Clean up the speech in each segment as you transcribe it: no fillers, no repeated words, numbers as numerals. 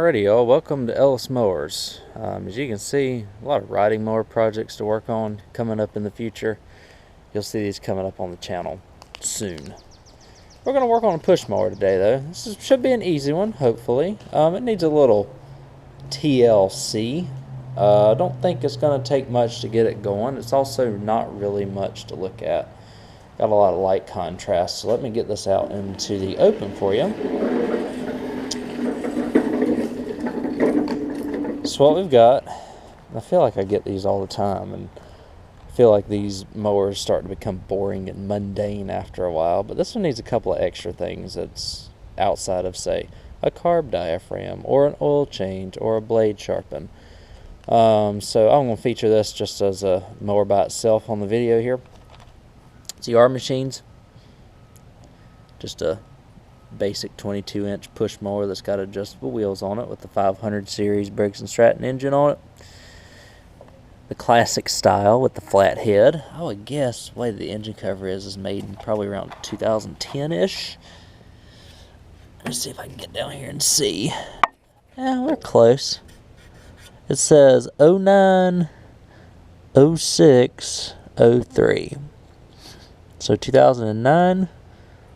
Alrighty, y'all, welcome to Ellis Mowers. As you can see, a lot of riding mower projects to work on coming up in the future. You'll see these coming up on the channel soon. We're going to work on a push mower today, though. Should be an easy one, hopefully. It needs a little TLC. I don't think it's going to take much to get it going. It's also not really much to look at. Got a lot of light contrast, so let me get this out into the open for you. So what we've got, I feel like I get these all the time, and I feel like these mowers start to become boring and mundane after a while, but this one needs a couple of extra things that's outside of, say, a carb diaphragm, or an oil change, or a blade sharpen. So I'm going to feature this just as a mower by itself on the video here. CR machines, just a basic 22-inch push mower that's got adjustable wheels on it with the 500 series Briggs & Stratton engine on it. The classic style with the flat head. I would guess the way the engine cover is made probably around 2010-ish. Let's see if I can get down here and see. Yeah, we're close. It says 09, 06, 03. So 2009.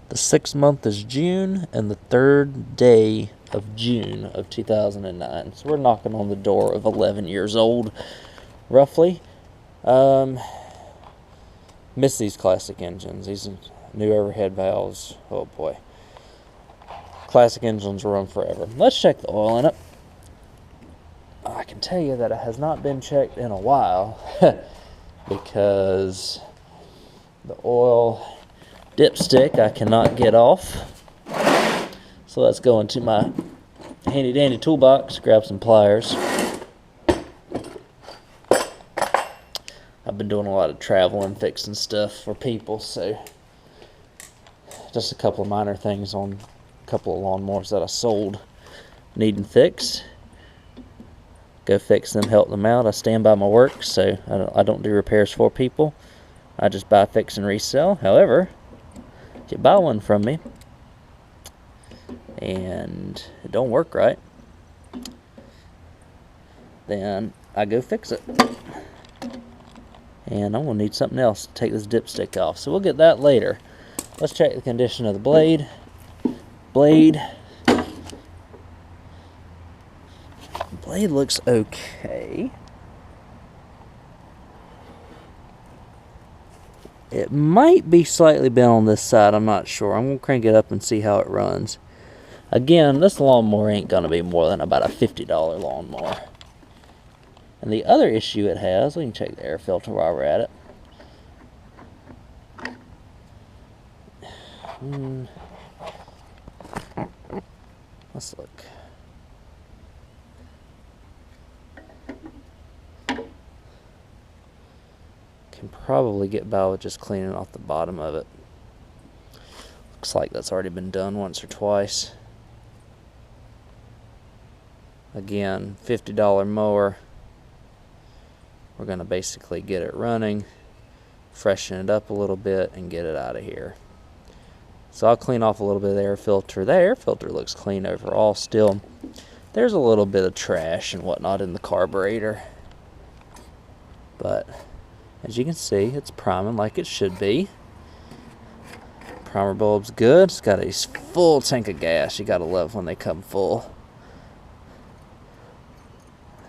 The 6th month is June, and the 3rd day of June of 2009. So we're knocking on the door of 11 years old, roughly. Miss these classic engines. These new overhead valves. Oh boy. Classic engines run forever. Let's check the oil in it. I can tell you that it has not been checked in a while because the oil dipstick I cannot get off. So let's go into my handy dandy toolbox, grab some pliers. I've been doing a lot of traveling, fixing stuff for people, so just a couple of minor things on a couple of lawnmowers that I sold needing fixed. Go fix them, help them out. I stand by my work, so I don't do repairs for people. I just buy, fix, and resell. However, if you buy one from me and it don't work right, then I go fix it. And I'm going to need something else to take this dipstick off. So we'll get that later. Let's check the condition of the blade. Blade looks okay. It might be slightly bent on this side, I'm not sure. I'm going to crank it up and see how it runs. Again, this lawnmower ain't going to be more than about a $50 lawnmower. And the other issue it has, we can check the air filter while we're at it. Let's look. Can probably get by with just cleaning off the bottom of it. Looks like that's already been done once or twice. Again, $50 mower. We're going to basically get it running, freshen it up a little bit, and get it out of here. So I'll clean off a little bit of the air filter. The air filter looks clean overall still. There's a little bit of trash and whatnot in the carburetor, but as you can see, it's priming like it should be. Primer bulb's good. It's got a full tank of gas. You gotta love when they come full.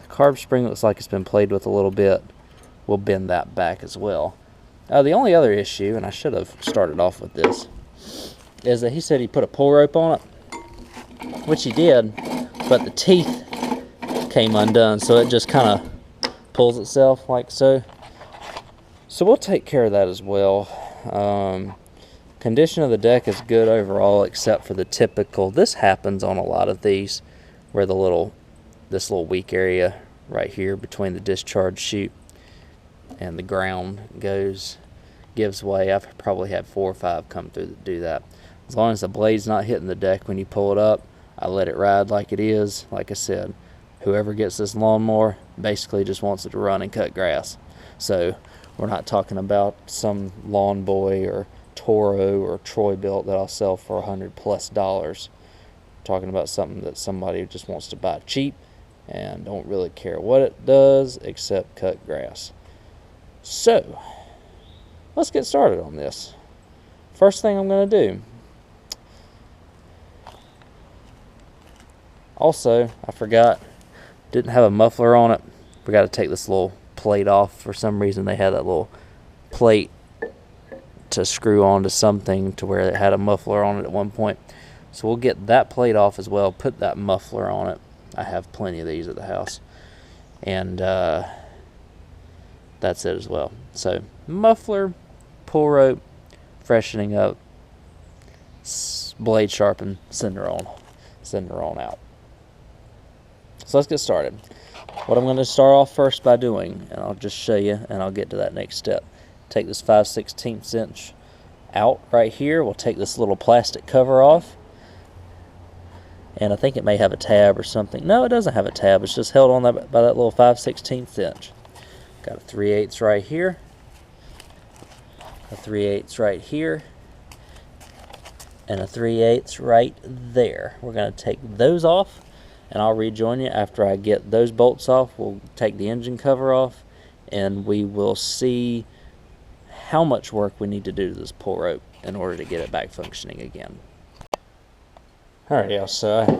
The carb spring looks like it's been played with a little bit. We'll bend that back as well. The only other issue, and I should have started off with this, is that he said he put a pull rope on it, which he did, but the teeth came undone, so it just kind of pulls itself like so. So we'll take care of that as well. Condition of the deck is good overall, except for the typical. This happens on a lot of these, where this little weak area right here between the discharge chute and the ground gives way. I've probably had 4 or 5 come through that do that. As long as the blade's not hitting the deck when you pull it up, I let it ride like it is. Like I said, whoever gets this lawnmower basically just wants it to run and cut grass. So we're not talking about some Lawn Boy or Toro or Troy Built that I'll sell for $100+. talking about something that somebody just wants to buy cheap and don't really care what it does except cut grass. So, let's get started on this. First thing I'm going to do. Also, I forgot, didn't have a muffler on it. Forgot to take this little plate off. For some reason, they had that little plate to screw onto something to where it had a muffler on it at one point. So we'll get that plate off as well, put that muffler on it. I have plenty of these at the house. And that's it as well. So muffler, pull rope, freshening up, blade sharpen, send her on out. So let's get started. What I'm going to start off first by doing, and I'll just show you and I'll get to that next step. Take this 5/16 inch out right here. We'll take this little plastic cover off. And I think it may have a tab or something. No, it doesn't have a tab. It's just held on by that little 5/16 inch. Got a 3/8 right here. A 3/8 right here. And a 3/8 right there. We're going to take those off. And I'll rejoin you after I get those bolts off. We'll take the engine cover off. And we will see how much work we need to do to this pull rope in order to get it back functioning again. Alright, yeah, so I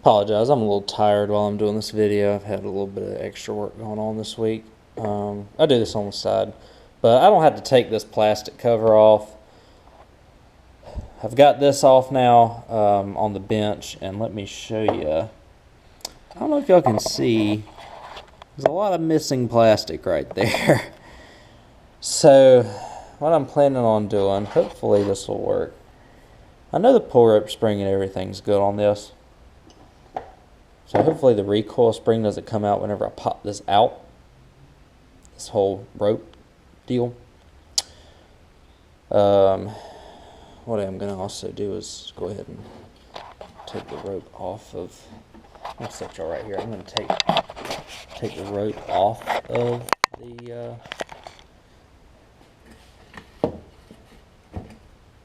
apologize. I'm a little tired while I'm doing this video. I've had a little bit of extra work going on this week. I do this on the side, but I don't have to take this plastic cover off. I've got this off now on the bench, and let me show you. I don't know if y'all can see. There's a lot of missing plastic right there. So what I'm planning on doing, hopefully this will work. I know the pull rope spring and everything's good on this. So hopefully the recoil spring doesn't come out whenever I pop this out. This whole rope deal. What I'm going to also do is go ahead and take the rope off of, I'll set y'all right here. I'm going to take the rope off of the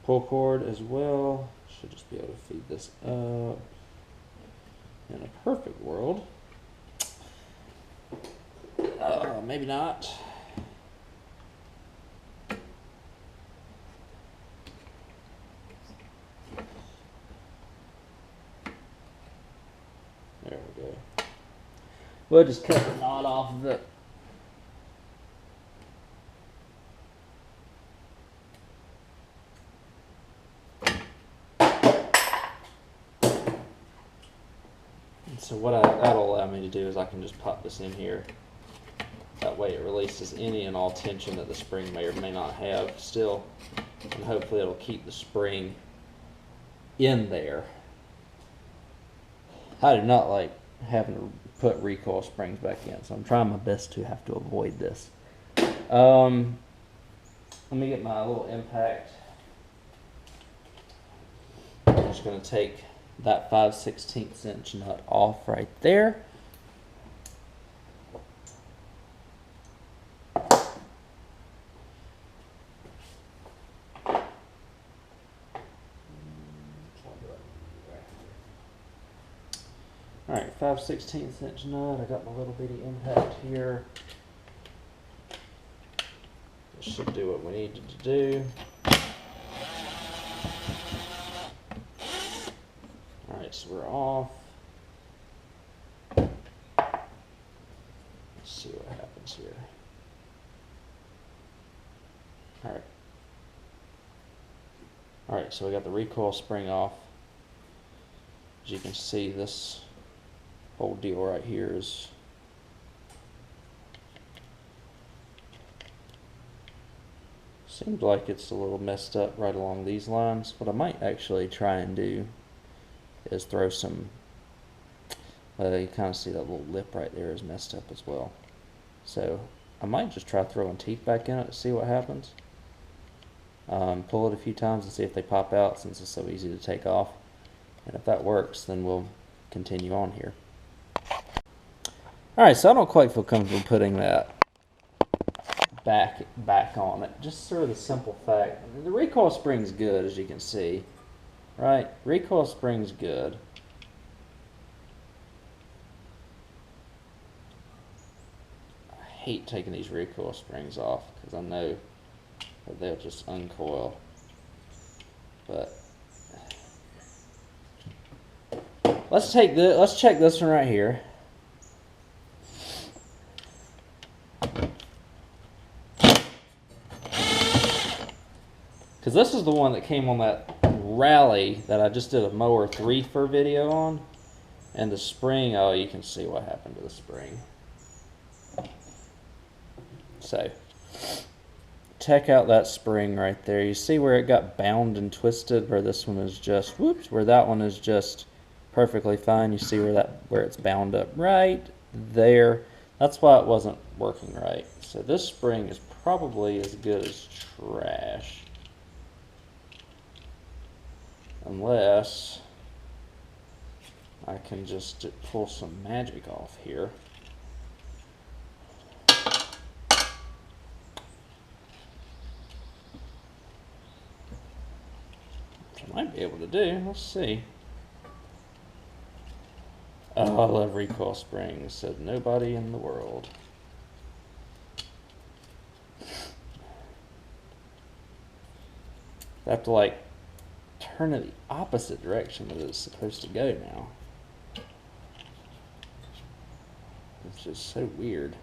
pull cord as well. Should just be able to feed this up. In a perfect world. Maybe not. There we go. We'll just cut the knot off of it. So what that'll allow me to do is I can just pop this in here. That way it releases any and all tension that the spring may or may not have still. And hopefully it'll keep the spring in there. I do not like having to put recoil springs back in, so I'm trying my best to have to avoid this. Let me get my little impact. I'm just going to take that 5/16 inch nut off right there. Alright, 5/16 inch nut. I got my little bitty impact here. This should do what we needed to do. Alright, so we're off. Let's see what happens here. Alright. Alright, so we got the recoil spring off. As you can see, this whole deal right here is seems like it's a little messed up right along these lines. What I might actually try and do is throw some, you kind of see that little lip right there is messed up as well. So I might just try throwing teeth back in it to see what happens. Pull it a few times and see if they pop out, since it's so easy to take off. And if that works, then we'll continue on here. Alright, so I don't quite feel comfortable putting that back on it. Just sort of the simple fact, I mean, the recoil spring's good, as you can see. right? Recoil spring's good. I hate taking these recoil springs off because I know that they'll just uncoil. But let's check this one right here. Because this is the one that came on that rally that I just did a Mower 3 fur video on. And the spring, oh, you can see what happened to the spring. So, check out that spring right there. You see where it got bound and twisted, where this one is just, whoops, where that one is just perfectly fine. You see where it's bound up right there. That's why it wasn't working right. So this spring is probably as good as trash. Unless I can just pull some magic off here. Which I might be able to do. Let's see. Oh, I love recoil springs, said nobody in the world. I have to like turn it the opposite direction that it's supposed to go now. It's just so weird.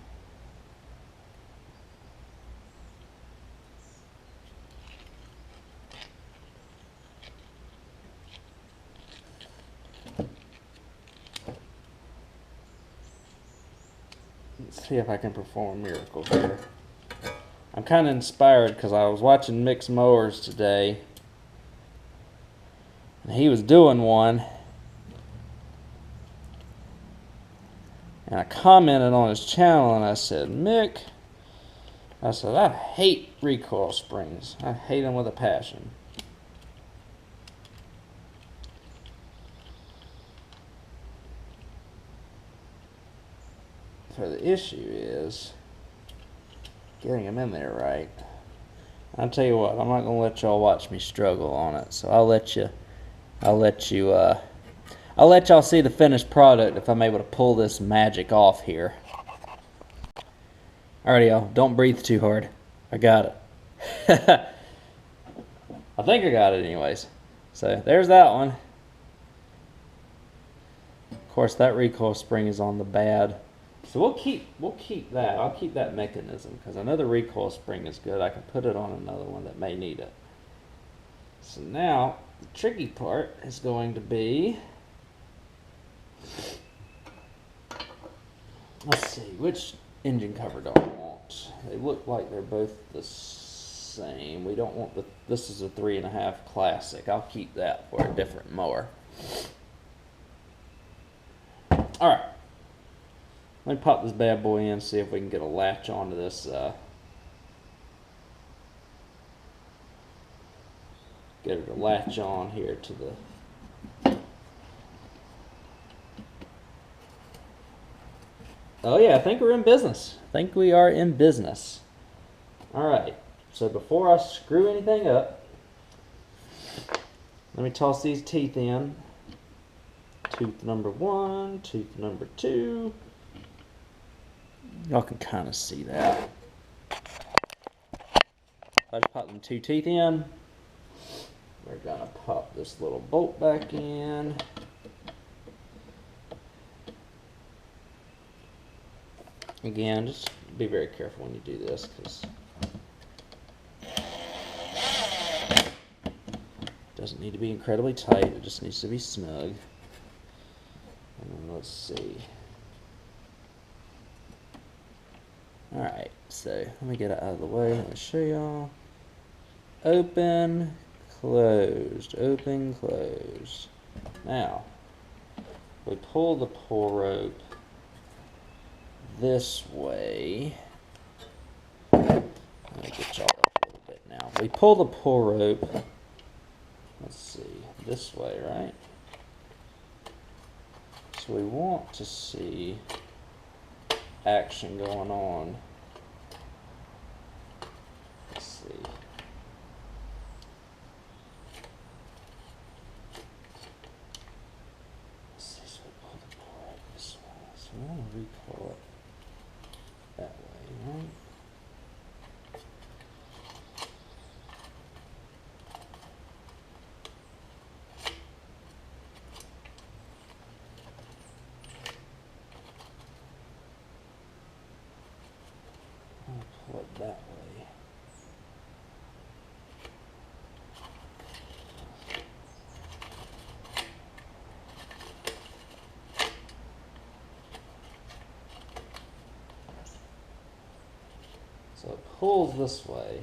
Let's see if I can perform a miracle here. I'm kind of inspired because I was watching Mick's Mowers today. And he was doing one. And I commented on his channel and I said, Mick, I said, I hate recoil springs. I hate them with a passion. So the issue is getting them in there right. I'll tell you what, I'm not gonna let y'all watch me struggle on it. So I'll let y'all see the finished product if I'm able to pull this magic off here. Alright, y'all, don't breathe too hard. I got it. I think I got it anyways. So there's that one. Of course, that recoil spring is on the bad. So we'll keep that. I'll keep that mechanism because I know the recoil spring is good. I can put it on another one that may need it. So now the tricky part is going to be, let's see, which engine cover do I want? They look like they're both the same. We don't want this is a 3.5 Classic. I'll keep that for a different mower. Alright. Let me pop this bad boy in, see if we can get a latch onto this. Get it to latch on here to the. Oh yeah, I think we're in business. I think we are in business. Alright, so before I screw anything up, let me toss these teeth in. Tooth number 1, tooth number 2. Y'all can kind of see that. I just pop them 2 teeth in. We're gonna pop this little bolt back in. Again, just be very careful when you do this, because it doesn't need to be incredibly tight, it just needs to be snug. And then let's see. Alright, so let me get it out of the way. Let me show y'all. Open, closed, open, closed. Now, we pull the pull rope this way. Let me get y'all up a little bit now. We pull the pull rope, let's see, this way, right? So we want to see action going on. Let's see. pulls this way.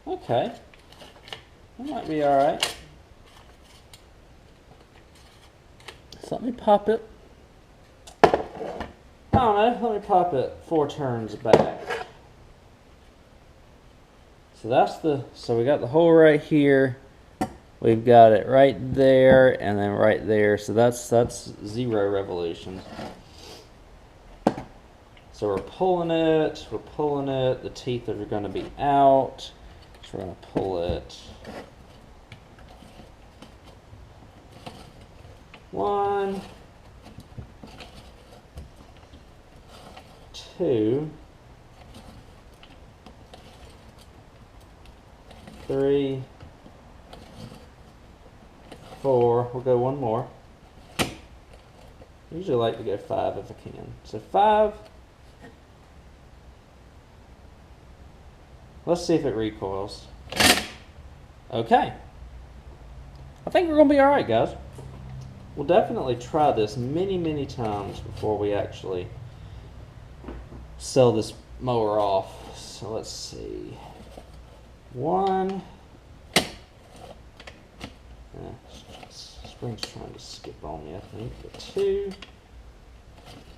Okay, that might be all right. So let me pop it. I don't know, let me pop it 4 turns back. So we got the hole right here. We've got it right there and then right there. So that's 0 revolutions. So we're pulling it, the teeth are going to be out. So we're going to pull it. 1, 2, 3, 4. We'll go 1 more. I usually like to go 5 if I can. So 5. Let's see if it recoils. Okay. I think we're going to be alright, guys. We'll definitely try this many, many times before we actually sell this mower off. So let's see. 1. Spring's trying to skip on me, I think. But 2.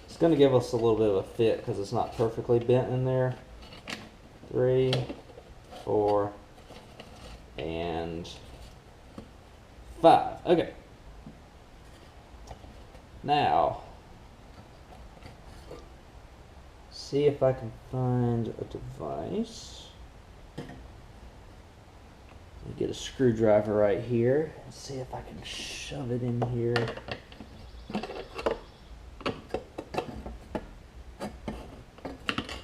It's going to give us a little bit of a fit because it's not perfectly bent in there. 3, 4, and 5. Okay. Now, see if I can find a device. Get a screwdriver right here. Let's see if I can shove it in here.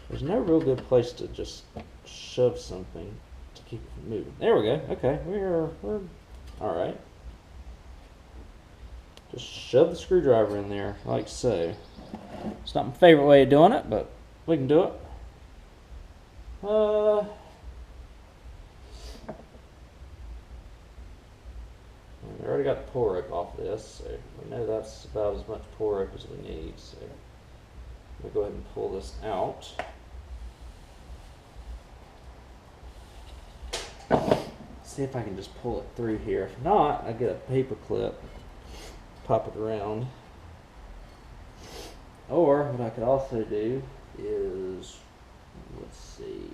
There's no real good place to just shove something to keep it from moving. There we go. Okay, we're all right. Just shove the screwdriver in there like so. It's not my favorite way of doing it, but we can do it. We already got the pull rope off this, so we know that's about as much pull rope as we need. So we'll go ahead and pull this out. See if I can just pull it through here. If not, I get a paper clip, pop it around. Or what I could also do is, let's see.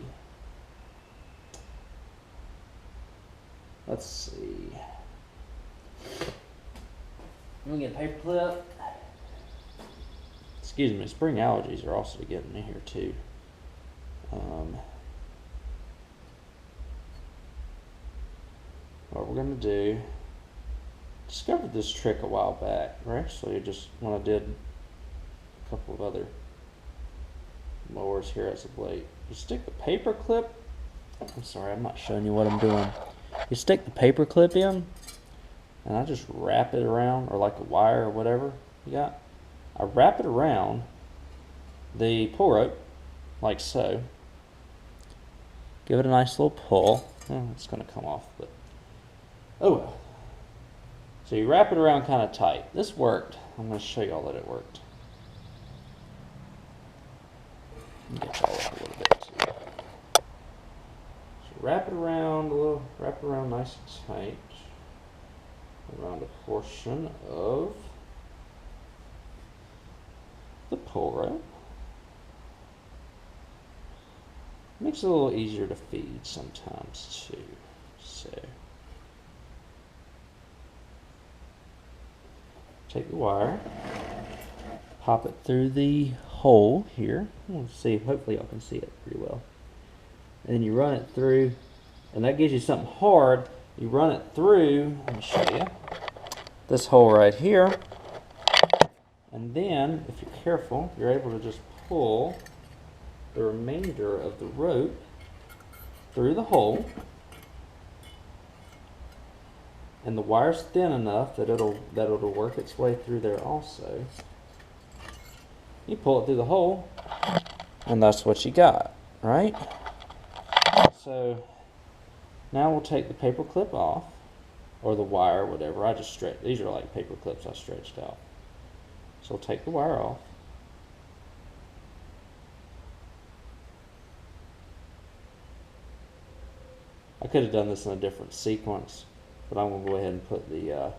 Let me get a paper clip. Excuse me, spring allergies are also getting me here too. What we're gonna do, discovered this trick a while back, or actually just when I did a couple of other mowers here as of late. You stick the paper clip, I'm sorry, I'm not showing you what I'm doing. You stick the paper clip in, and I just wrap it around, or like a wire or whatever you got. I wrap it around the pull rope, like so. Give it a nice little pull. It's gonna come off, but oh well. So you wrap it around kind of tight. This worked. I'm going to show you all that it worked. Let me get y'all up a little bit too. So wrap it around nice and tight around a portion of the pull rope. Makes it a little easier to feed sometimes too. So take the wire, pop it through the hole here. Let's see, hopefully y'all can see it pretty well. And then you run it through, and that gives you something hard. You run it through, let me show you, this hole right here. And then, if you're careful, you're able to just pull the remainder of the rope through the hole. And the wire's thin enough that it'll work its way through there also. You pull it through the hole, and that's what you got, right? So now we'll take the paper clip off, or the wire, whatever. I just stretch. These are like paper clips I stretched out. So we'll take the wire off. I could have done this in a different sequence, but I'm going to go ahead and put the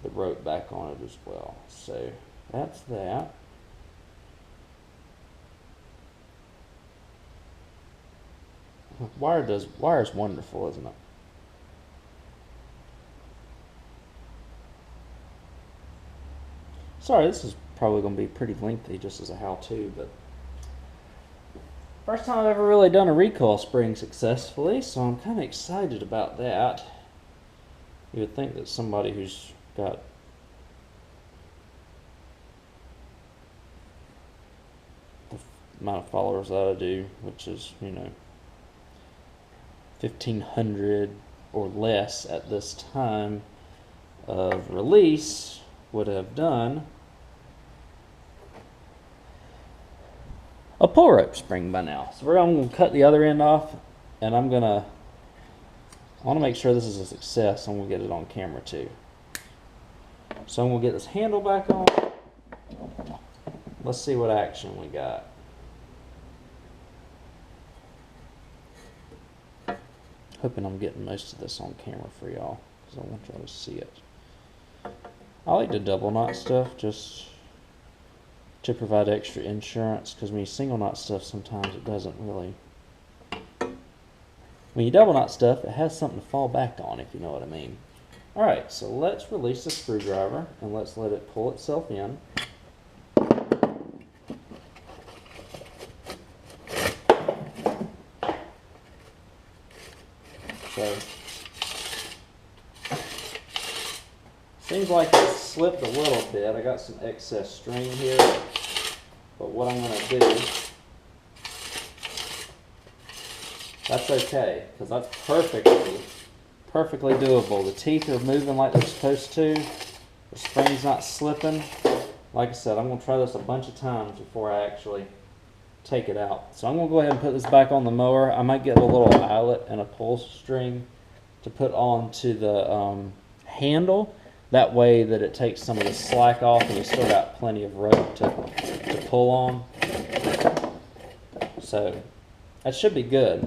rope back on it as well. So that's that. Wire is wonderful, isn't it? Sorry, this is probably going to be pretty lengthy just as a how-to, but first time I've ever really done a recoil spring successfully, so I'm kind of excited about that. You would think that somebody who's got the amount of followers that I do, which is, 1,500 or less at this time of release, would have done a pull rope spring by now. So I'm going to cut the other end off, and I want to make sure this is a success. I'm going to get it on camera too. So I'm going to get this handle back on. Let's see what action we got. Hoping I'm getting most of this on camera for y'all, because I want y'all to see it. I like to double knot stuff just to provide extra insurance, because when you single knot stuff, sometimes it doesn't really. When you double knot stuff, it has something to fall back on, if you know what I mean. Alright, so let's release the screwdriver and let's let it pull itself in. So, seems like it slipped a little bit. I got some excess string here, but what I'm going to do, that's okay, because that's perfectly doable. The teeth are moving like they're supposed to. The spring's not slipping. Like I said, I'm going to try this a bunch of times before I actually take it out. So I'm going to go ahead and put this back on the mower. I might get a little eyelet and a pull string to put onto the handle. That way that it takes some of the slack off and you still got plenty of rope to pull on. So that should be good.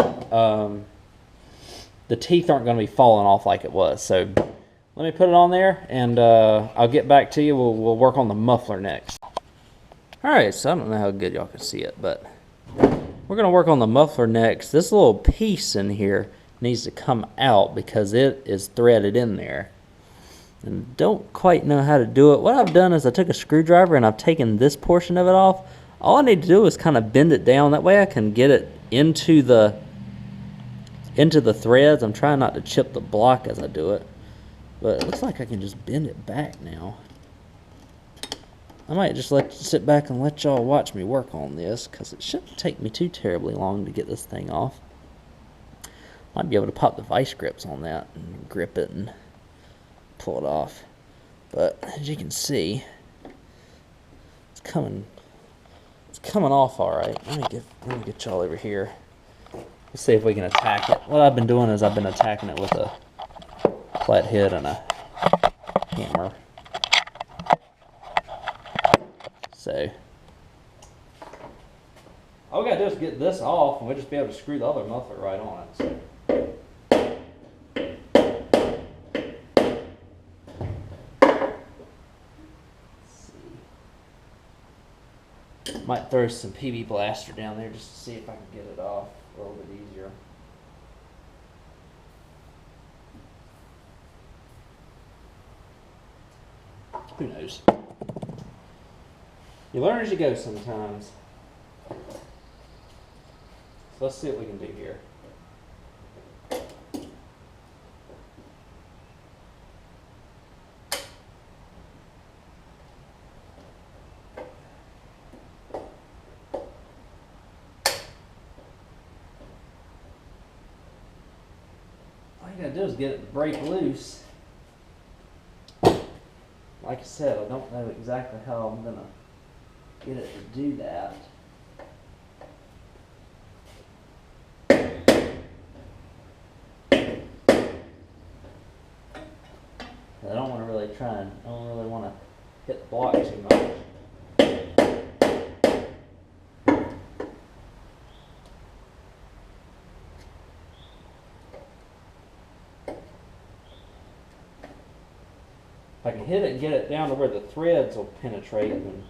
The teeth aren't going to be falling off like it was. So let me put it on there, and I'll get back to you. We'll work on the muffler next. Alright, so I don't know how good y'all can see it, but we're going to work on the muffler next. This little piece in here needs to come out because it is threaded in there. And don't quite know how to do it. What I've done is I took a screwdriver and I've taken this portion of it off. All I need to do is kind of bend it down. That way I can get it into the threads. I'm trying not to chip the block as I do it. But it looks like I can just bend it back now. I might just sit back and let y'all watch me work on this, because it shouldn't take me too terribly long to get this thing off. Might be able to pop the vice grips on that and grip it and pull it off. But as you can see, it's coming off all right. Let me get y'all over here. Let's see if we can attack it. What I've been doing is I've been attacking it with a flathead and a hammer. So all we gotta do is get this off, and we'll just be able to screw the other muffler right on it. So. Might throw some PB Blaster down there just to see if I can get it off a little bit easier. Who knows? You learn as you go sometimes. So let's see what we can do here. All you gotta do is get it to break loose. Like I said, I don't know exactly how I'm gonna get it to do that. I don't want to really I don't really want to hit the block too much. If I can hit it and get it down to where the threads will penetrate, then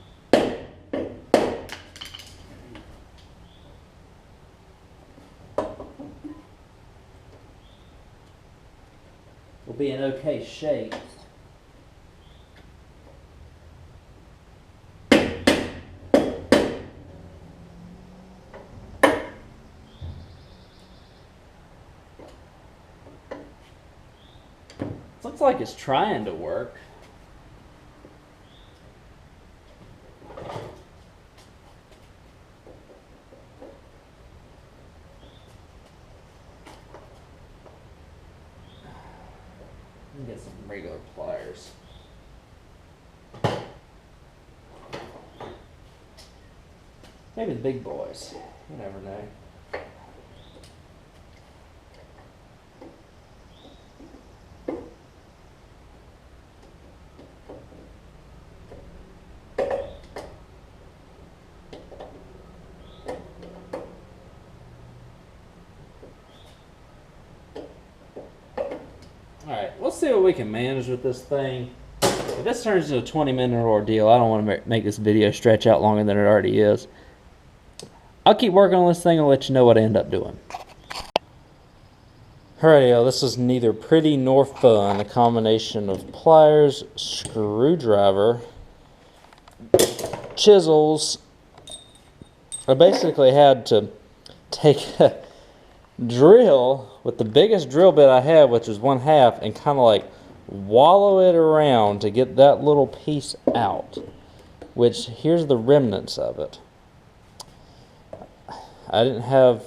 it'll be in okay shape. Looks like it's trying to work. Let me get some regular pliers. Maybe the big boys. You never know. Alright, let's see what we can manage with this thing. If this turns into a 20-minute ordeal, I don't want to make this video stretch out longer than it already is. I'll keep working on this thing and let you know what I end up doing. Alright, this was neither pretty nor fun. A combination of pliers, screwdriver, chisels. I basically had to take a drill with the biggest drill bit I had, which is 1/2, and kind of like wallow it around to get that little piece out, which here's the remnants of it. I didn't have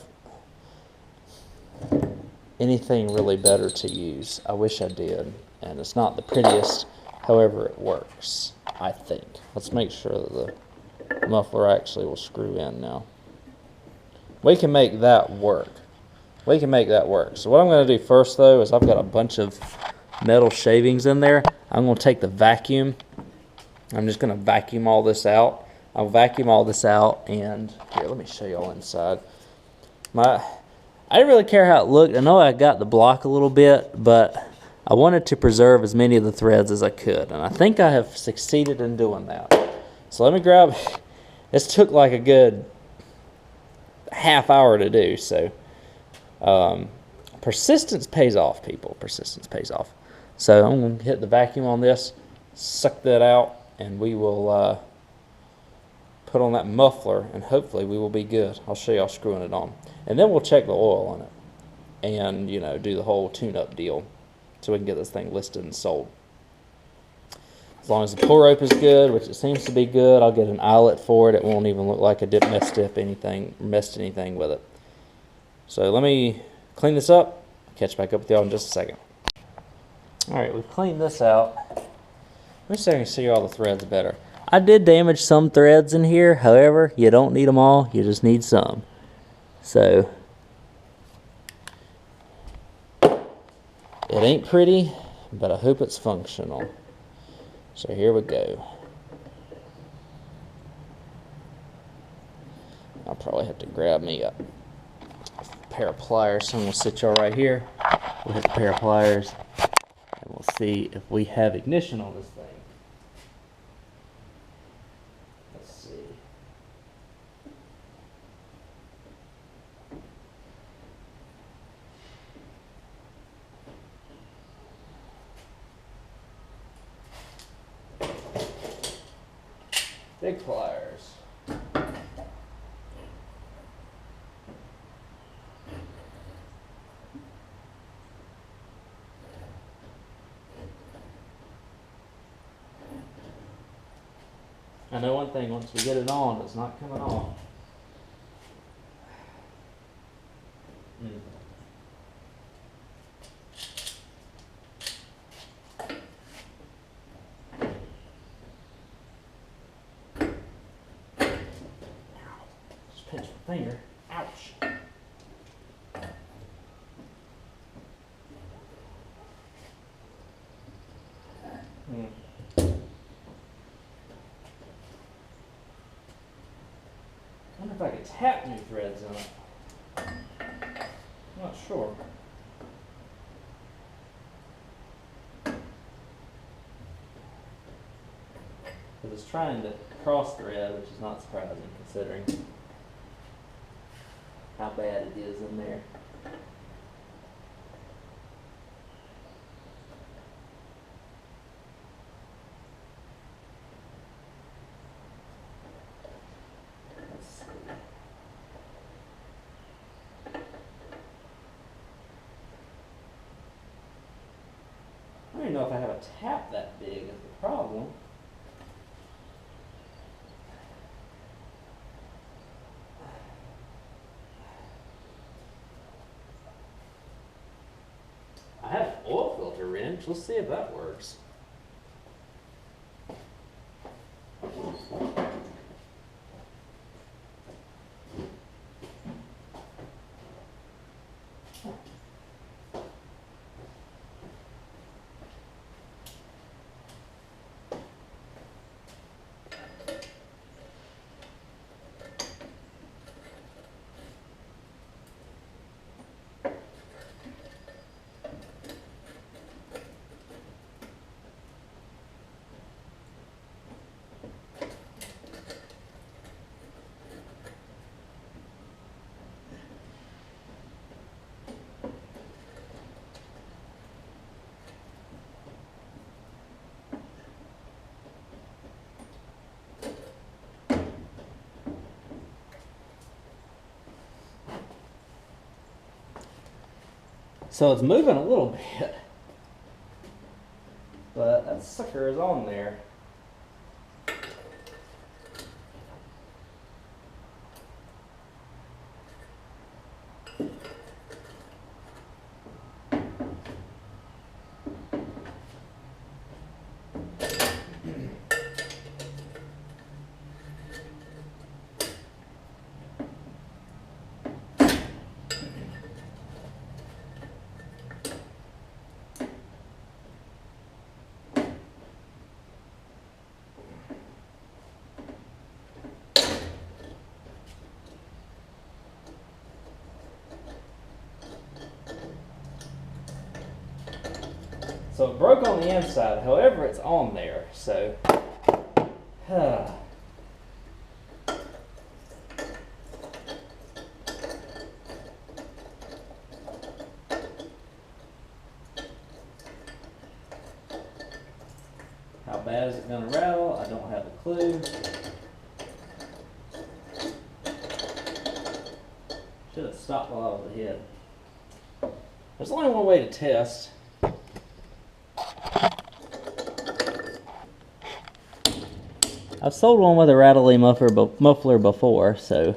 anything really better to use. I wish I did, and it's not the prettiest, however it works, I think. Let's make sure that the muffler actually will screw in now. We can make that work. We can make that work. So what I'm going to do first, though, is I've got a bunch of metal shavings in there. I'm going to take the vacuum. I'm just going to vacuum all this out. I'll vacuum all this out, and here, let me show you all inside. I didn't really care how it looked. I know I got the block a little bit, but I wanted to preserve as many of the threads as I could, and I think I have succeeded in doing that. So let me grab, this took like a good half hour to do, so persistence pays off, people. Persistence pays off. So I'm going to hit the vacuum on this, suck that out, and we will put on that muffler, and hopefully we will be good. I'll show y'all screwing it on. And then we'll check the oil on it and, you know, do the whole tune-up deal so we can get this thing listed and sold. As long as the pull rope is good, which it seems to be good, I'll get an eyelet for it. It won't even look like I messed anything with it. So let me clean this up. I'll catch back up with y'all in just a second. Alright, we've cleaned this out. Let me see if I can see all the threads better. I did damage some threads in here, however, you don't need them all, you just need some. So, it ain't pretty, but I hope it's functional. So here we go. I'll probably have to grab me a pair of pliers, so I'm going to sit y'all right here. We'll hit a pair of pliers, and we'll see if we have ignition on this thing. Big pliers. I know one thing, once we get it on, it's not coming off. Pinch my finger. Ouch. I wonder if I could tap new threads in it. I'm not sure. Because it's trying to cross thread, which is not surprising considering how bad it is in there. Let's see. I don't even know if I have a tap that big is the problem. I have an oil filter wrench. Let's see if that works. So it's moving a little bit, but that sucker is on there. So it broke on the inside, however it's on there, so how bad is it going to rattle? I don't have a clue. Should have stopped while I was ahead. There's only one way to test. I've sold one with a rattly muffler before, so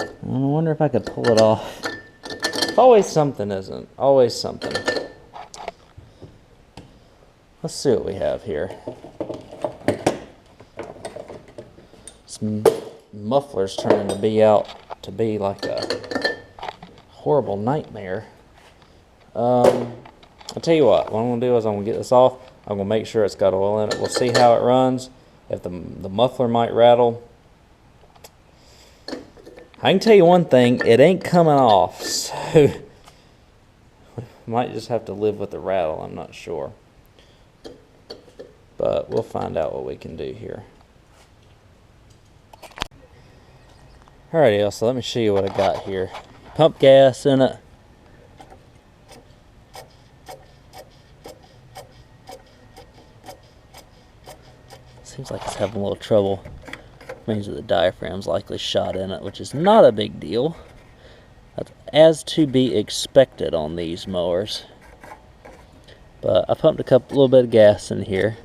I wonder if I could pull it off. Always something, isn't it? Always something. Let's see what we have here. This muffler's turning to be like a horrible nightmare. I'll tell you what I'm going to do is I'm going to get this off. I'm going to make sure it's got oil in it. We'll see how it runs. If the muffler might rattle. I can tell you one thing, it ain't coming off. So we might just have to live with the rattle, I'm not sure. But we'll find out what we can do here. Alrighty, so let me show you what I got here. Pump gas in it. Seems like it's having a little trouble. Means that the diaphragm's likely shot in it, which is not a big deal. That's as to be expected on these mowers. But I pumped a little bit of gas in here.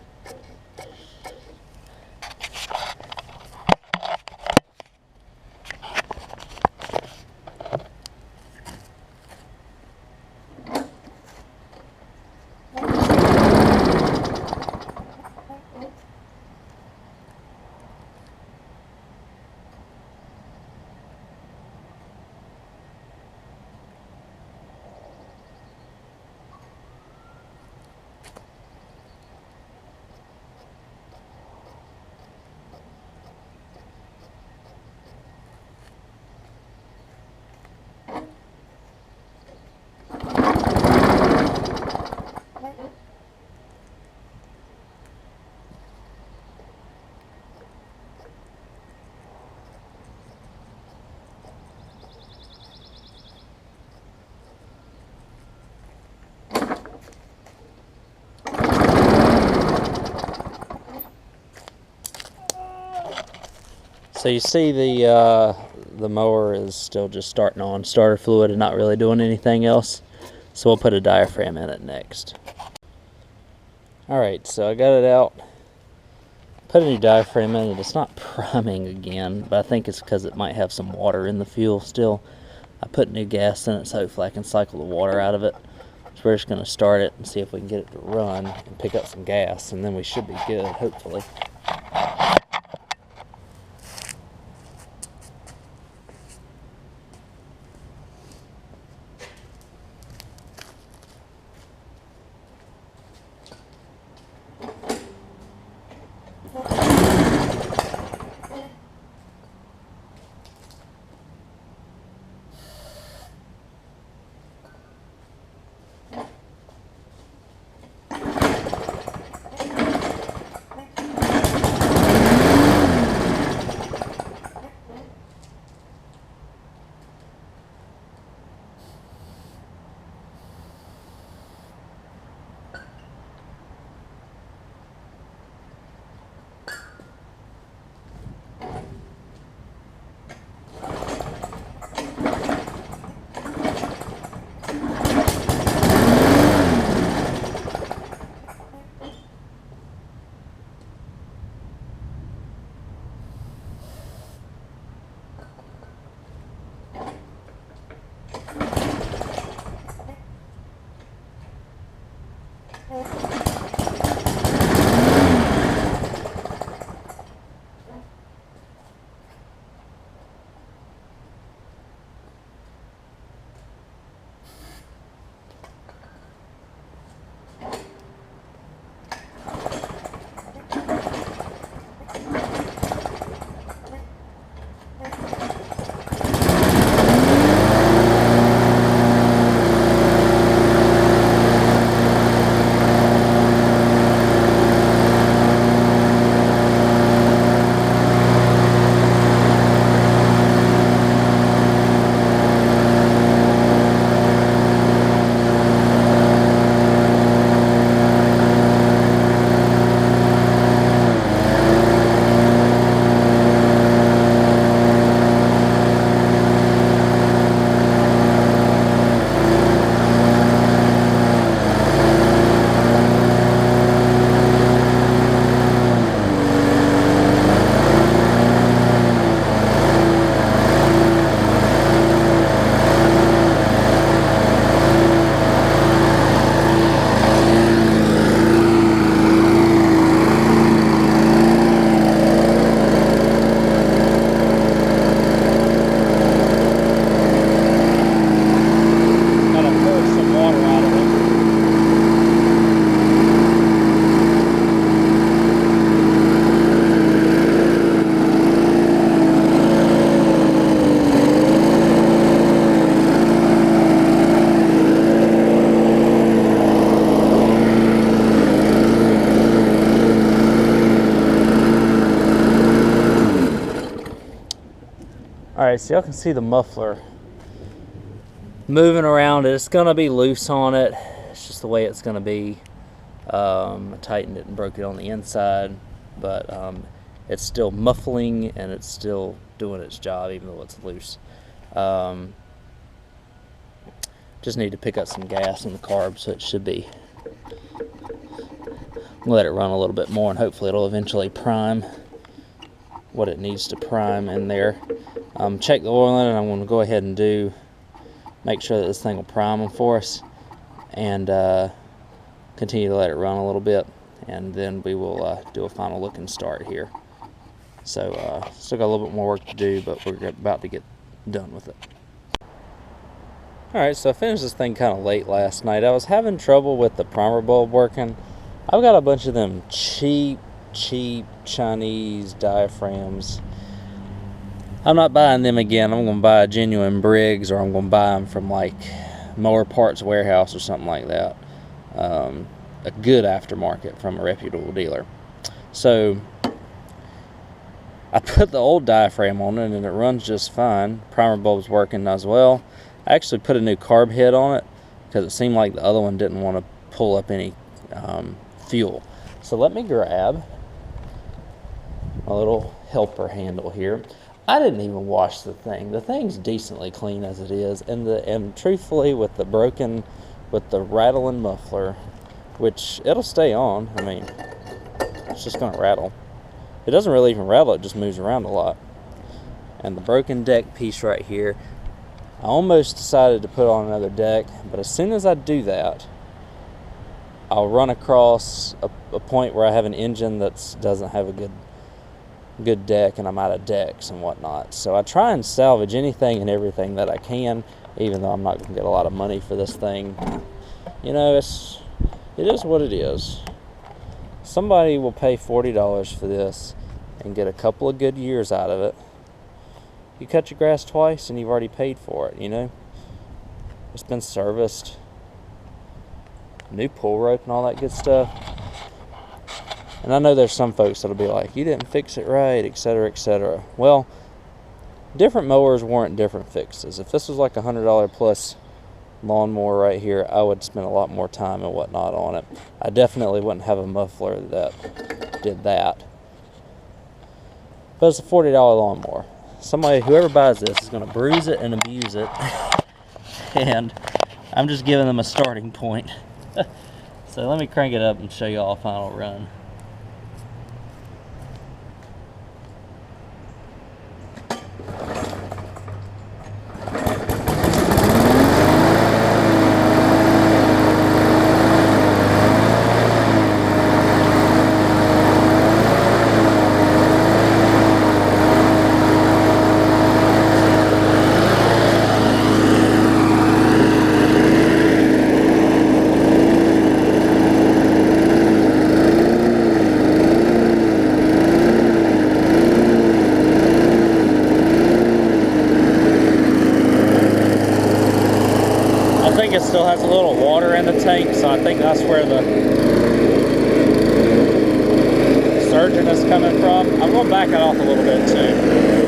So you see the mower is still just starting on starter fluid and not really doing anything else. So we'll put a diaphragm in it next. Alright, so I got it out. Put a new diaphragm in it. It's not priming again, but I think it's because it might have some water in the fuel still. I put new gas in it, so hopefully I can cycle the water out of it. So we're just going to start it and see if we can get it to run and pick up some gas, and then we should be good, hopefully. Alright, so y'all can see the muffler moving around. It's going to be loose on it. It's just the way it's going to be. I tightened it and broke it on the inside, but it's still muffling and it's still doing its job even though it's loose. Just need to pick up some gas in the carb, so it should be. Let it run a little bit more and hopefully it'll eventually prime what it needs to prime in there. Check the oil in it. I'm going to go ahead and make sure that this thing will prime them for us, and continue to let it run a little bit, and then we will do a final look and start here. So still got a little bit more work to do, but we're about to get done with it. Alright, so I finished this thing kind of late last night. I was having trouble with the primer bulb working. I've got a bunch of them cheap Chinese diaphragms. I'm not buying them again. I'm going to buy a genuine Briggs, or I'm going to buy them from like Mower Parts Warehouse or something like that. A good aftermarket from a reputable dealer. So I put the old diaphragm on it and it runs just fine. Primer bulb's working as well. I actually put a new carb head on it because it seemed like the other one didn't want to pull up any fuel. So let me grab my little helper handle here. I didn't even wash the thing. The thing's decently clean as it is, and truthfully, with the rattling muffler, which it'll stay on. I mean, it's just gonna rattle. It doesn't really even rattle, it just moves around a lot. And the broken deck piece right here, I almost decided to put on another deck, but as soon as I do that, I'll run across a point where I have an engine that doesn't have a good deck, and I'm out of decks and whatnot. So I try and salvage anything and everything that I can, even though I'm not going to get a lot of money for this thing. You know, it is what it is. Somebody will pay $40 for this and get a couple of good years out of it. You cut your grass twice and you've already paid for it, you know. It's been serviced, new pull rope and all that good stuff. And I know there's some folks that'll be like, you didn't fix it right, etc., etc. Well, different mowers warrant different fixes. If this was like $100 plus lawnmower right here, I would spend a lot more time and whatnot on it. I definitely wouldn't have a muffler that did that. But it's a $40 lawnmower. Whoever buys this is going to bruise it and abuse it. And I'm just giving them a starting point. So let me crank it up and show you all a final run. It still has a little water in the tank, so I think that's where the surging is coming from. I'm going to back it off a little bit too.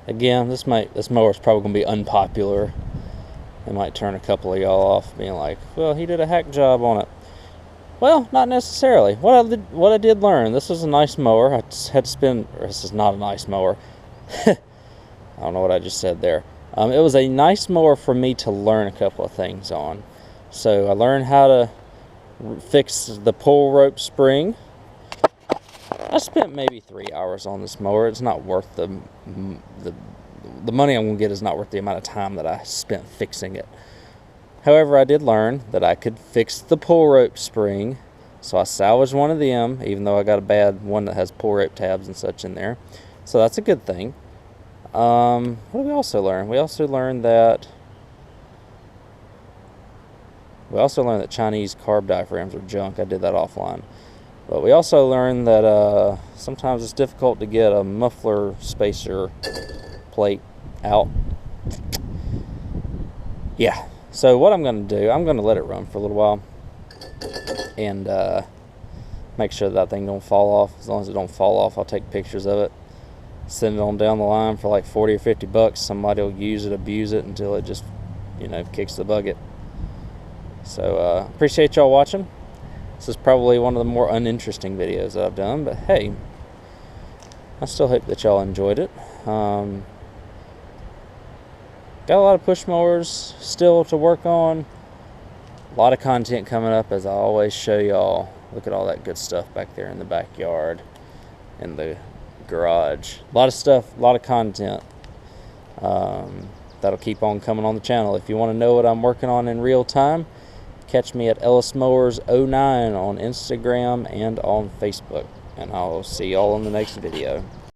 Again, this mower's probably going to be unpopular. It might turn a couple of y'all off being like, well, he did a hack job on it. Well, not necessarily. What I did learn, this is a nice mower. I just had to spend, or this is not a nice mower. I don't know what I just said there. It was a nice mower for me to learn a couple of things on. So I learned how to fix the pull rope spring. I spent maybe 3 hours on this mower. It's not worth the money I'm going to get is not worth the amount of time that I spent fixing it. However, I did learn that I could fix the pull rope spring, so I salvaged one of them, even though I got a bad one that has pull rope tabs and such in there. So that's a good thing. What did we also learn? We also learned that Chinese carb diaphragms are junk. I did that offline. But we also learned that sometimes it's difficult to get a muffler spacer plate out. Yeah, so what I'm going to do, I'm going to let it run for a little while and make sure that thing don't fall off. As long as it don't fall off, I'll take pictures of it, send it on down the line for like 40 or 50 bucks. Somebody will use it, abuse it until it just, you know, kicks the bucket. So appreciate y'all watching. This is probably one of the more uninteresting videos that I've done, but hey, I still hope that y'all enjoyed it. Got a lot of push mowers still to work on. A lot of content coming up, as I always show y'all. Look at all that good stuff back there in the backyard, in the garage. A lot of stuff, a lot of content. That'll keep on coming on the channel. If you want to know what I'm working on in real time, Catch me at Ellis Mowers 09 on Instagram and on Facebook. And I'll see y'all in the next video.